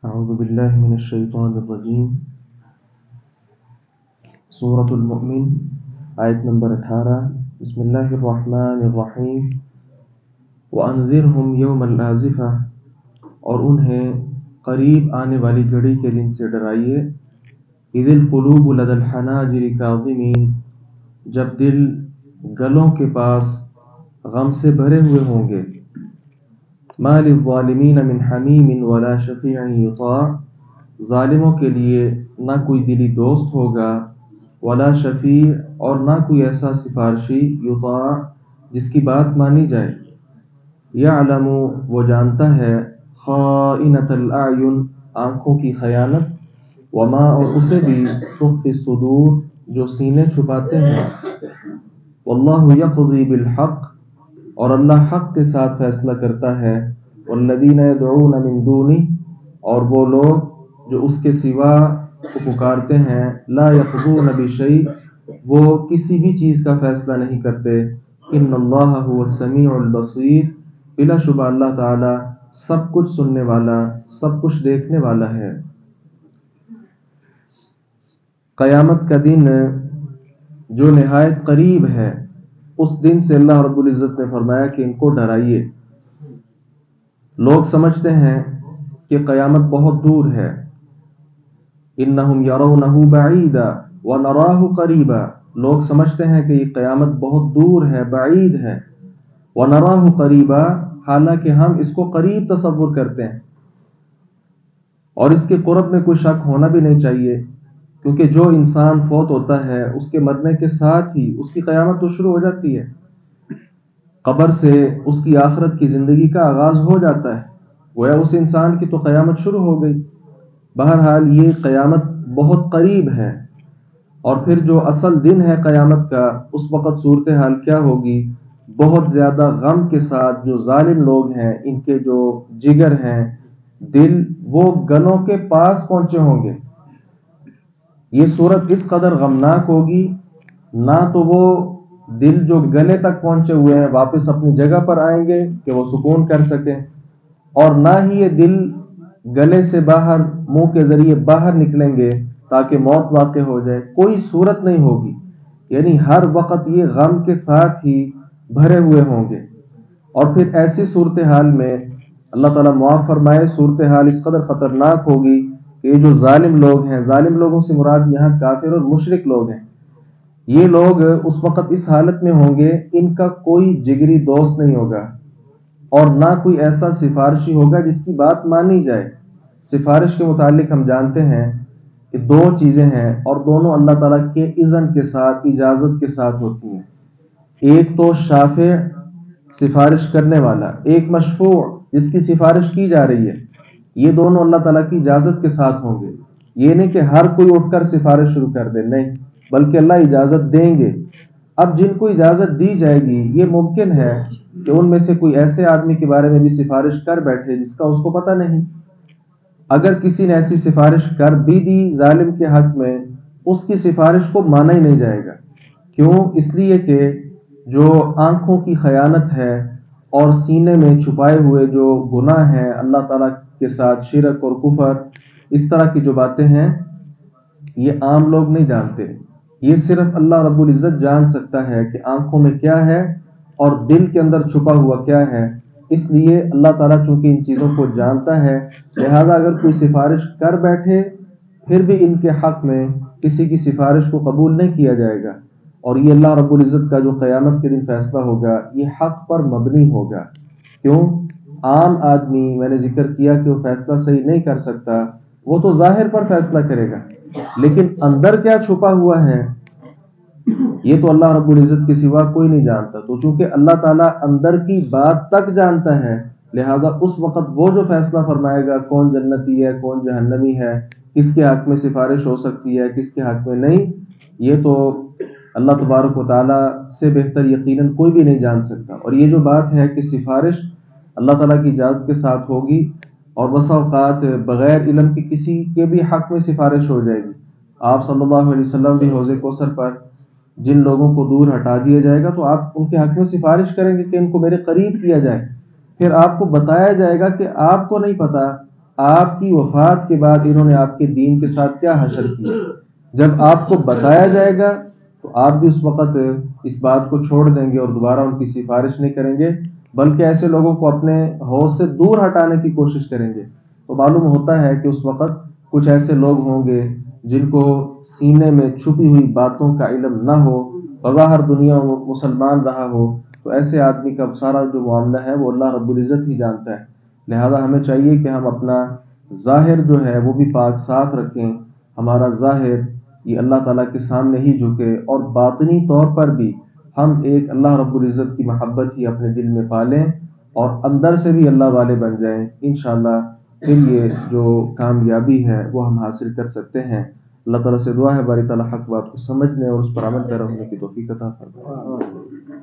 اعوذ باللہ من الشیطان الرجیم۔ سورۃ المؤمن آیت نمبر 18۔ بسم اللہ الرحمن الرحیم۔ وَأَنذِرْهُمْ يَوْمَ الْآزِفَةِ، اور انہیں قریب آنے والی گھڑی کے دن سے ڈرائیے۔ اِذِ الْقُلُوبُ لَدَى الْحَنَاجِرِ كَاظِمِينَ، جب دل گلوں کے پاس غم سے بھرے ہوئے ہوں گے۔ مَا لِلظَّالِمِينَ مِنْ حَمِيمٍ وَلَا شَفِيعٍ يُطَاعُ، ظالموں کے لیے نہ کوئی دلی دوست ہوگا، ولا شفیع، اور نہ کوئی ایسا سفارشی، یطاع، جس کی بات مانی جائے۔ یعلم، وہ جانتا ہے، خائنۃ الاعین، آنکھوں کی خیانت، وما، اور اسے بھی، تخفی الصدور، جو سینے چھپاتے ہیں۔ واللہ یقضی بالحق، اور اللہ حق کے ساتھ فیصلہ کرتا ہے۔ والذین یدعون من دونہ، اور وہ لوگ جو اس کے سوا کو پکارتے ہیں، لا یقضون بشیء، وہ کسی بھی چیز کا فیصلہ نہیں کرتے۔ ان اللہ هو السمیع البصیر، بلا شبہ اللہ تعالی سب کچھ سننے والا، سب کچھ دیکھنے والا ہے۔ قیامت کا دن جو نہایت قریب ہے، اس دن سے اللہ رب العزت نے فرمایا کہ ان کو ڈرائیے۔ لوگ سمجھتے ہیں کہ قیامت بہت دور ہے۔ انہم یرونہ بعیدا ونراہ قریبا، لوگ سمجھتے ہیں کہ یہ قیامت بہت دور ہے، بعید ہے۔ ونراہ قریبا، حالانکہ ہم اس کو قریب تصور کرتے ہیں، اور اس کے قرب میں کوئی شک ہونا بھی نہیں چاہیے، کیونکہ جو انسان فوت ہوتا ہے اس کے مرنے کے ساتھ ہی اس کی قیامت تو شروع ہو جاتی ہے۔ قبر سے اس کی آخرت کی زندگی کا آغاز ہو جاتا ہے، گویا اس انسان کی تو قیامت شروع ہو گئی۔ بہرحال یہ قیامت بہت قریب ہے، اور پھر جو اصل دن ہے قیامت کا، اس وقت صورتحال کیا ہوگی؟ بہت زیادہ غم کے ساتھ جو ظالم لوگ ہیں، ان کے جو جگر ہیں، دل، وہ گلوں کے پاس پہنچے ہوں گے۔ یہ صورت اس قدر غمناک ہوگی، نہ تو وہ دل جو گلے تک پہنچے ہوئے ہیں واپس اپنی جگہ پر آئیں گے کہ وہ سکون کر سکیں، اور نہ ہی یہ دل گلے سے باہر، منہ کے ذریعے باہر نکلیں گے تاکہ موت واقع ہو جائے۔ کوئی صورت نہیں ہوگی، یعنی ہر وقت یہ غم کے ساتھ ہی بھرے ہوئے ہوں گے۔ اور پھر ایسی صورتحال میں اللہ تعالیٰ معاف فرمائے، صورتحال اس قدر خطرناک ہوگی کہ یہ جو ظالم لوگ ہیں، ظالم لوگوں سے مراد یہاں کافر اور مشرک لوگ ہیں، یہ لوگ اس وقت اس حالت میں ہوں گے، ان کا کوئی جگری دوست نہیں ہوگا، اور نہ کوئی ایسا سفارشی ہوگا جس کی بات مانی جائے۔ سفارش کے متعلق ہم جانتے ہیں کہ دو چیزیں ہیں، اور دونوں اللہ تعالیٰ کے اذن کے ساتھ، اجازت کے ساتھ ہوتی ہیں۔ ایک تو شافع، سفارش کرنے والا، ایک مشفوع، جس کی سفارش کی جا رہی ہے۔ یہ دونوں اللہ تعالیٰ کی اجازت کے ساتھ ہوں گے۔ یہ نہیں کہ ہر کوئی اٹھ کر سفارش شروع کر دے، نہیں، بلکہ اللہ اجازت دیں گے۔ اب جن کو اجازت دی جائے گی، یہ ممکن ہے کہ ان میں سے کوئی ایسے آدمی کے بارے میں بھی سفارش کر بیٹھے جس کا اس کو پتہ نہیں۔ اگر کسی نے ایسی سفارش کر بھی دی ظالم کے حق میں، اس کی سفارش کو مانا ہی نہیں جائے گا۔ کیوں؟ اس لیے کہ جو آنکھوں کی خیانت ہے اور سینے میں چھپائے ہوئے جو گناہ ہیں، اللہ تعالیٰ کے ساتھ شرک اور کفر، اس طرح کی جو باتیں ہیں، یہ عام لوگ نہیں جانتے۔ یہ صرف اللہ رب العزت جان سکتا ہے کہ آنکھوں میں کیا ہے اور دل کے اندر چھپا ہوا کیا ہے۔ اس لیے اللہ تعالیٰ چونکہ ان چیزوں کو جانتا ہے، لہذا اگر کوئی سفارش کر بیٹھے، پھر بھی ان کے حق میں کسی کی سفارش کو قبول نہیں کیا جائے گا۔ اور یہ اللہ رب العزت کا جو قیامت کے دن فیصلہ ہوگا، یہ حق پر مبنی ہوگا۔ کیوں؟ عام آدمی، میں نے ذکر کیا کہ وہ فیصلہ صحیح نہیں کر سکتا، وہ تو ظاہر پر فیصلہ کرے گا، لیکن اندر کیا چھپا ہوا ہے، یہ تو اللہ رب العزت کے سوا کوئی نہیں جانتا۔ تو چونکہ اللہ تعالیٰ اندر کی بات تک جانتا ہے، لہذا اس وقت وہ جو فیصلہ فرمائے گا، کون جنتی ہے، کون جہنمی ہے، کس کے حق میں سفارش ہو سکتی ہے، کس کے حق میں نہیں، یہ تو اللہ تبارک و تعالیٰ سے بہتر یقیناً کوئی بھی نہیں جان سکتا۔ اور یہ جو بات ہے کہ سفارش اللہ تعالیٰ کی اجازت کے ساتھ ہوگی، اور بسا اوقات بغیر علم کے کسی کے بھی حق میں سفارش ہو جائے گی۔ آپ صلی اللہ علیہ وسلم بھی حوض کوثر پر جن لوگوں کو دور ہٹا دیا جائے گا، تو آپ ان کے حق میں سفارش کریں گے کہ ان کو میرے قریب کیا جائے۔ پھر آپ کو بتایا جائے گا کہ آپ کو نہیں پتا، آپ کی وفات کے بعد انہوں نے آپ کے دین کے ساتھ کیا حشر کیا. جب آپ کو بتایا جائے گا تو آپ بھی اس وقت اس بات کو چھوڑ دیں گے اور دوبارہ ان کی سفارش نہیں کریں گے، بلکہ ایسے لوگوں کو اپنے حوض سے دور ہٹانے کی کوشش کریں گے. تو معلوم ہوتا ہے کہ اس وقت کچھ ایسے لوگ ہوں گے جن کو سینے میں چھپی ہوئی باتوں کا علم نہ ہو، بظاہر دنیا میں مسلمان رہا ہو، تو ایسے آدمی کا سارا جو معاملہ ہے وہ اللہ رب العزت ہی جانتا ہے. لہذا ہمیں چاہیے کہ ہم اپنا ظاہر جو ہے وہ بھی پاک صاف رکھیں، ہمارا ظاہر یہ اللہ تعالیٰ کے سامنے ہی جھکے، اور باطنی طور پر بھی ہم ایک اللہ رب العزت کی محبت ہی اپنے دل میں پالیں اور اندر سے بھی اللہ والے بن جائیں. انشاءاللہ پھر یہ جو کامیابی ہے وہ ہم حاصل کر سکتے ہیں. اللہ تعالیٰ سے دعا ہے باری تعالیٰ حق بات کو سمجھنے اور اس پر عمل پیرا ہونے کی توفیق عطا فرمائے.